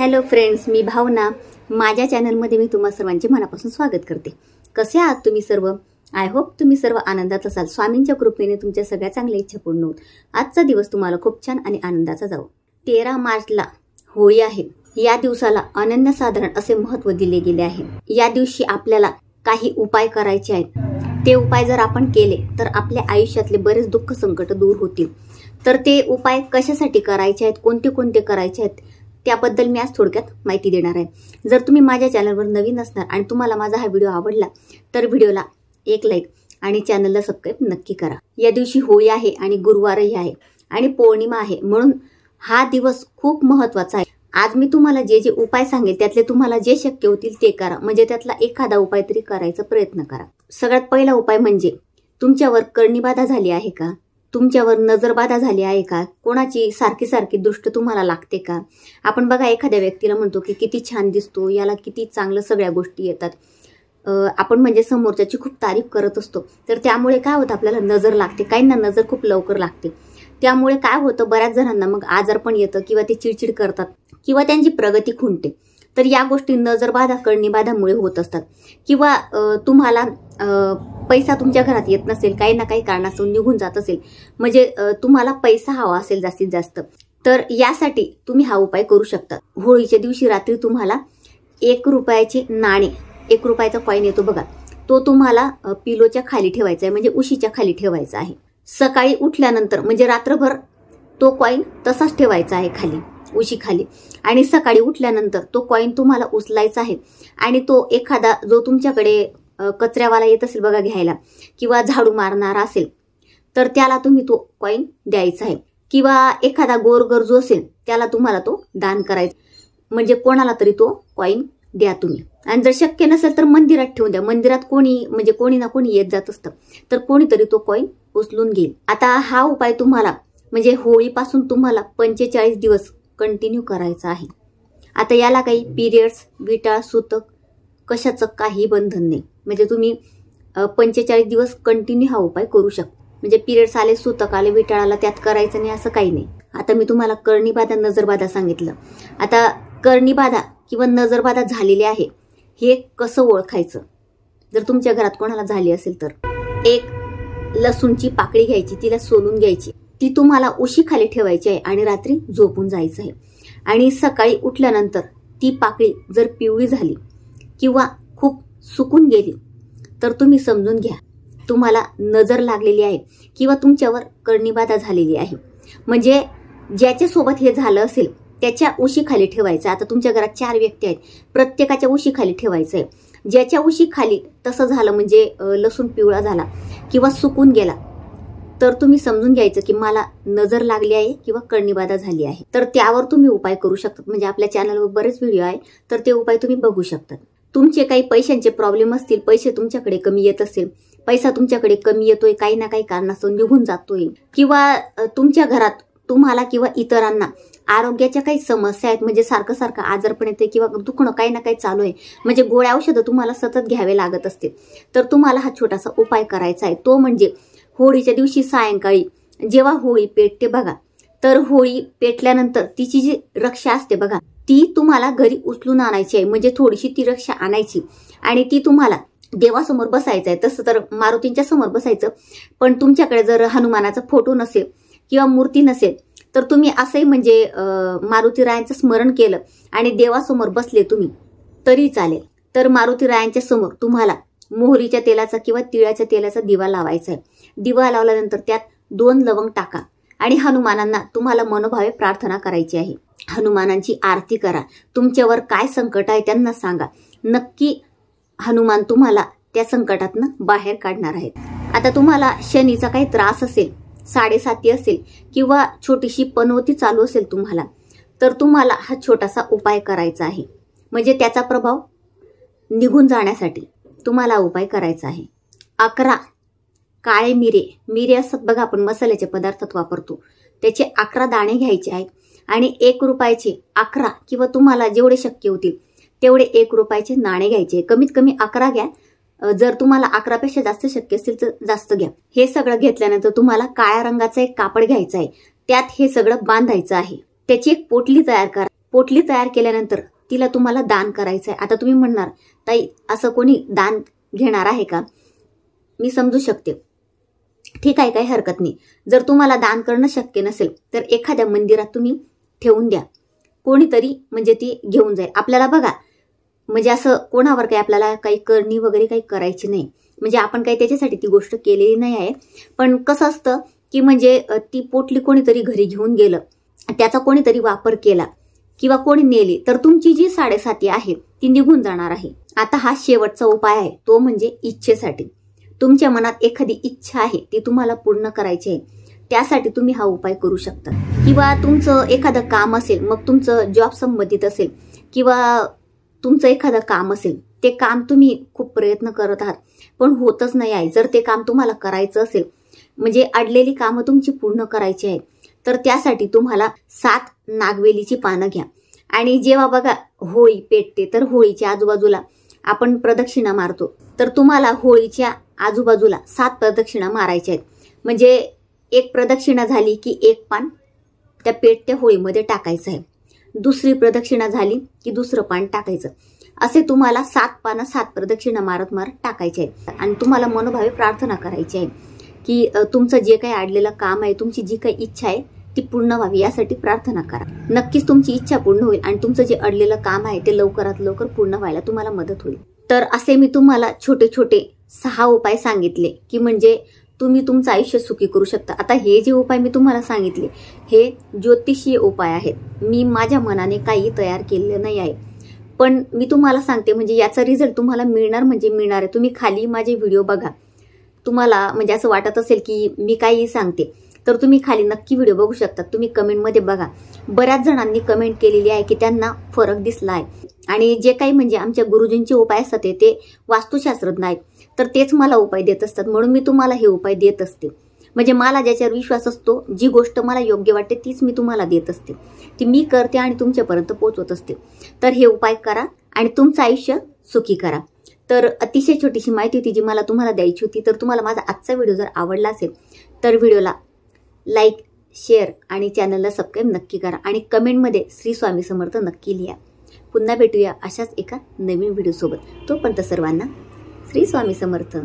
Hello friends, मी भावना. माझ्या चॅनलमध्ये मी तुम्हा सर्वांचे मनापासून स्वागत करते. कसे आहात तुम्ही सर्व? आय होप तुम्ही सर्व आनंदात असाल. स्वामींच्या कृपेने तुमच्या सगळ्या चांगल्या इच्छा पूर्ण होत. आजचा दिवस तुम्हाला खूप छान आणि आनंदाचा जावो. 13 मार्चला होळी आहे. या दिवसाला अनन्यसाधारण असे महत्त्व दिले गेले आहे. या दिवशी आपल्याला काही उपाय करायचे आहेत. ते उपाय जर आपण केले तर आपल्या आयुष्यातले बरेच दुःख संकट दूर होतील. तर ते उपाय कशासाठी करायचे आहेत, कोणते कोणते करायचे आहेत, त्याबद्दल मी आज थोडक्यात माहिती देणार आहे. जर तुम्ही माझ्या चॅनलवर नवीन असणार आणि तुम्हाला माझा हा व्हिडिओ आवडला तर व्हिडिओला एक लाईक आणि चॅनलला सबस्क्राईब नक्की करा. या दिवशी होळी आहे आणि गुरुवारही आहे आणि पौर्णिमा आहे, म्हणून हा दिवस खूप महत्त्वाचा आहे. आज मी तुम्हाला जे जे उपाय सांगेल त्यातले तुम्हाला जे शक्य होतील ते करा. म्हणजे त्यातला एखादा उपाय तरी करायचा प्रयत्न करा. सगळ्यात पहिला उपाय म्हणजे तुमच्यावर कर्णीबाधा झाली आहे का? तुमच्यावर नजरबाधा झाली आहे का? कोणाची सारखी सारखी दृष्ट तुम्हाला लागते का? आपण बघा, एखाद्या व्यक्तीला म्हणतो की किती छान दिसतो, याला किती चांगलं सगळ्या गोष्टी येतात. आपण म्हणजे समोरच्याची खूप तारीफ करत असतो. तर त्यामुळे काय होतं, आपल्याला नजर लागते. काहींना नजर खूप लवकर लागते. त्यामुळे काय होतं, बऱ्याच जणांना मग आजार पण येतं किंवा ते चिडचिड करतात किंवा त्यांची प्रगती खुंटते. तर या गोष्टी नजरबाधा कर्णीबाधामुळे होत असतात. किंवा तुम्हाला पैसा तुमच्या घरात येत नसेल, काही ना काही कारणास्तव निघून जात असेल, म्हणजे तुम्हाला पैसा हवा असेल जास्तीत जास्त, तर यासाठी तुम्ही हा उपाय करू शकता. होळीच्या दिवशी रात्री तुम्हाला 1 रुपयाचे नाणे, 1 रुपयाचा कॉईन येतो बघा, तो तुम्हाला पिलोच्या खाली ठेवायचा आहे, म्हणजे उशीच्या खाली ठेवायचा आहे. सकाळी उठल्यानंतर म्हणजे रात्रभर तो कॉईन तसाच ठेवायचा आहे खाली, उशी खाली. आणि सकाळी उठल्यानंतर तो कॉईन तुम्हाला उचलायचा आहे आणि तो एखादा जो तुमच्याकडे कचऱ्यावाला येत असेल बघा घ्यायला, किंवा झाडू मारणारा असेल, तर त्याला तुम्ही तो कॉईन द्यायचा आहे. किंवा एखादा गोरगरजू असेल त्याला तुम्हाला तो दान करायचा. म्हणजे कोणाला तरी तो कॉईन द्या तुम्ही. आणि जर शक्य नसेल तर मंदिरात ठेवून द्या. मंदिरात कोणी ना कोणी येत जात असतं, तर कोणीतरी तो कॉईन उचलून घेईल. आता हा उपाय तुम्हाला म्हणजे होळीपासून तुम्हाला 45 दिवस कंटिन्यू करायचा आहे. आता याला काही पिरियड्स, विटाळ, सूतक कशाचं काही बंधन नाही. म्हणजे तुम्ही 45 दिवस कंटिन्यू हा उपाय करू शकता. म्हणजे पिरियड्स आले, सूतक आले, विटाळ आला, त्यात करायचं नाही असं काही नाही. आता मी तुम्हाला कर्णीबाधा, नजरबाधा सांगितलं. आता कर्णीबाधा किंवा नजरबाधा झालेली आहे हे कसं ओळखायचं? जर तुमच्या घरात कोणाला झाली असेल तर एक लसूणची पाकळी घ्यायची, तिला सोलून घ्यायची, ती तुम्हाला उशीखाली ठेवायची आहे आणि रात्री झोपून जायचं आहे. आणि सकाळी उठल्यानंतर ती पाकळी जर पिवळी झाली किंवा खूप सुकून गेली तर तुम्ही समजून घ्या तुम्हाला नजर लागलेली आहे किंवा तुमच्यावर कर्णीबाधा झालेली आहे. म्हणजे ज्याच्यासोबत हे झालं असेल त्याच्या उशीखाली ठेवायचं. आता तुमच्या घरात 4 व्यक्ती आहेत, प्रत्येकाच्या उशीखाली ठेवायचं आहे. ज्याच्या उशीखाली तसं झालं म्हणजे लसूण पिवळा झाला किंवा सुकून गेला, तर तुम्ही समजून घ्यायचं की मला नजर लागली आहे किंवा कर्णीबाधा झाली आहे. तर त्यावर तुम्ही उपाय करू शकता. म्हणजे आपल्या चॅनलवर बरेच व्हिडिओ आहे, तर ते उपाय तुम्ही बघू शकता. तुमचे काही पैशांचे प्रॉब्लेम असतील, पैसे तुमच्याकडे कमी येत असेल, पैसा तुमच्याकडे कमी येतोय, काही ना काही कारणास्तव निघून जातोय, किंवा तुमच्या घरात तुम्हाला किंवा इतरांना आरोग्याच्या काही समस्या आहेत, म्हणजे सारखं सारखं आजारपण येते किंवा दुखणं काही ना काही चालू आहे, म्हणजे गोळ्या औषधं तुम्हाला सतत घ्यावे लागत असतील, तर तुम्हाला हा छोटासा उपाय करायचा आहे. तो म्हणजे होळीच्या दिवशी सायंकाळी जेव्हा होळी पेटते बघा, तर होळी पेटल्यानंतर तिची जी रक्षा असते बघा, ती तुम्हाला घरी उचलून आणायची आहे. म्हणजे थोडीशी ती रक्षा आणायची आणि ती तुम्हाला देवासमोर बसायचं आहे. तसं तर मारुतींच्या समोर बसायचं, पण तुमच्याकडे जर हनुमानाचा फोटो नसेल किंवा मूर्ती नसेल तर तुम्ही असंही म्हणजे मारुतीरायांचं स्मरण केलं आणि देवासमोर बसले तुम्ही तरी चालेल. तर मारुतीरायांच्या समोर तुम्हाला मोहरीच्या तेलाचा किंवा तिळाच्या तेलाचा दिवा लावायचा आहे. दिवा लावल्यानंतर त्यात 2 लवंग टाका आणि हनुमानांना तुम्हाला मनोभावे प्रार्थना करायची आहे. हनुमानांची आरती करा. तुमच्यावर काय संकट आहे त्यांना सांगा. नक्की हनुमान तुम्हाला त्या संकटातनं बाहेर काढणार आहेत. आता तुम्हाला शनीचा काही त्रास असेल, 7.5 असेल किंवा छोटीशी पनवती चालू असेल तुम्हाला, तर तुम्हाला हा छोटासा उपाय करायचा आहे. म्हणजे त्याचा प्रभाव निघून जाण्यासाठी तुम्हाला उपाय करायचा आहे. 11 काळे मिरे असतात बघा, आपण मसाल्याच्या पदार्थात वापरतो, त्याचे 11 दाणे घ्यायचे आहेत आणि 1 रुपयाचे 11 किंवा तुम्हाला जेवढे शक्य होतील तेवढे 1 रुपयाचे नाणे घ्यायचे. कमीत कमी 11 घ्या. जर तुम्हाला 11 पेक्षा जास्त शक्य असेल तर जास्त घ्या. हे सगळं घेतल्यानंतर तुम्हाला काळ्या रंगाचा एक कापड घ्यायचा आहे, त्यात हे सगळं बांधायचं आहे. त्याची एक पोटली तयार करा. पोटली तयार केल्यानंतर तिला तुम्हाला दान करायचं आहे. आता तुम्ही म्हणणार ताई असं कोणी दान घेणार आहे का? मी समजू शकते, ठीक आहे, काही हरकत नाही. जर तुम्हाला दान करणं शक्य नसेल तर एखाद्या मंदिरात तुम्ही ठेवून द्या, कोणीतरी म्हणजे ती घेऊन जाईल. आपल्याला बघा म्हणजे असं कोणावर काही आपल्याला काही करणी वगैरे काही करायची नाही, म्हणजे आपण काही त्याच्यासाठी ती गोष्ट केलेली नाही आहे. पण कसं असतं की म्हणजे ती पोटली कोणीतरी घरी घेऊन गेलं, त्याचा कोणीतरी वापर केला किंवा कोणी नेली तर तुमची जी 7.5 आहे ती निघून जाणार आहे. आता हा शेवटचा उपाय आहे, तो म्हणजे इच्छेसाठी. तुमच्या मनात एखादी इच्छा आहे ती तुम्हाला पूर्ण करायची आहे, त्यासाठी तुम्ही हा उपाय करू शकता. किंवा तुमचं एखादं काम असेल, मग तुमचं जॉब संबंधित असेल किंवा तुमचं एखादं काम असेल, ते काम तुम्ही खूप प्रयत्न करत आहात पण होतच नाही आहे. जर ते काम तुम्हाला करायचं असेल, म्हणजे अडलेली कामं तुमची पूर्ण करायची आहे, तर त्यासाठी तुम्हाला 7 नागवेलीची पानं घ्या. आणि जेव्हा बघा होळी पेटते तर होळीच्या आजूबाजूला आपण प्रदक्षिणा मारतो, तर तुम्हाला होळीच्या आजूबाजूला 7 प्रदक्षिणा मारायच्या आहेत. म्हणजे एक प्रदक्षिणा झाली की एक पान त्या पेटत्या होळीमध्ये टाकायचं आहे, दुसरी प्रदक्षिणा झाली की दुसरं पान टाकायचं. असे तुम्हाला 7 पानं 7 प्रदक्षिणा मारत मारत टाकायचे आहेत. आणि तुम्हाला मनोभावे प्रार्थना करायची आहे की तुमचं जे काही अडलेलं काम आहे, तुमची जी काही इच्छा आहे ती पूर्ण व्हावी, यासाठी प्रार्थना करा. नक्कीच तुमची इच्छा पूर्ण होईल आणि तुमचं जे अडलेलं काम आहे ते लवकरात लवकर पूर्ण व्हायला तुम्हाला मदत होईल. तर असे मी तुम्हाला छोटे छोटे 6 उपाय सांगितले की म्हणजे तुम्ही तुमचं आयुष्य सुखी करू शकता. आता हे जे उपाय मी तुम्हाला सांगितले हे ज्योतिषीय उपाय आहेत, मी माझ्या मनाने काही तयार केलेलं नाही आहे. पण मी तुम्हाला सांगते म्हणजे याचा रिझल्ट तुम्हाला मिळणार म्हणजे मिळणार आहे. तुम्ही खाली माझे व्हिडिओ बघा, तुम्हाला म्हणजे असं वाटत असेल की मी काही सांगते तर तुम्ही खाली नक्की व्हिडिओ बघू शकता. तुम्ही कमेंटमध्ये बघा, बऱ्याच जणांनी कमेंट केलेली आहे की त्यांना फरक दिसला आहे. आणि जे काही म्हणजे आमच्या गुरुजींचे उपाय असतात ते वास्तुशास्त्रज्ञ आहेत, तर तेच मला उपाय देत असतात, म्हणून मी तुम्हाला हे उपाय देत असते. म्हणजे मला ज्याच्यावर विश्वास असतो, जी गोष्ट मला योग्य वाटते तीच मी तुम्हाला देत असते, ती मी करते आणि तुमच्यापर्यंत पोहोचवत असते. तर हे उपाय करा आणि तुमचं आयुष्य सुखी करा. तर अतिशय छोटीशी माहिती होती जी मला तुम्हाला द्यायची होती. तर तुम्हाला माझा आजचा व्हिडिओ जर आवडला असेल तर व्हिडिओला लाईक, शेअर आणि चॅनलला सबस्क्राईब नक्की करा आणि कमेंटमध्ये श्री स्वामी समर्थ नक्की लिहा. पुन्हा भेटूया अशाच एका नवीन व्हिडिओ सोबत. तोपर्यंत सर्वांना श्री स्वामी समर्थ.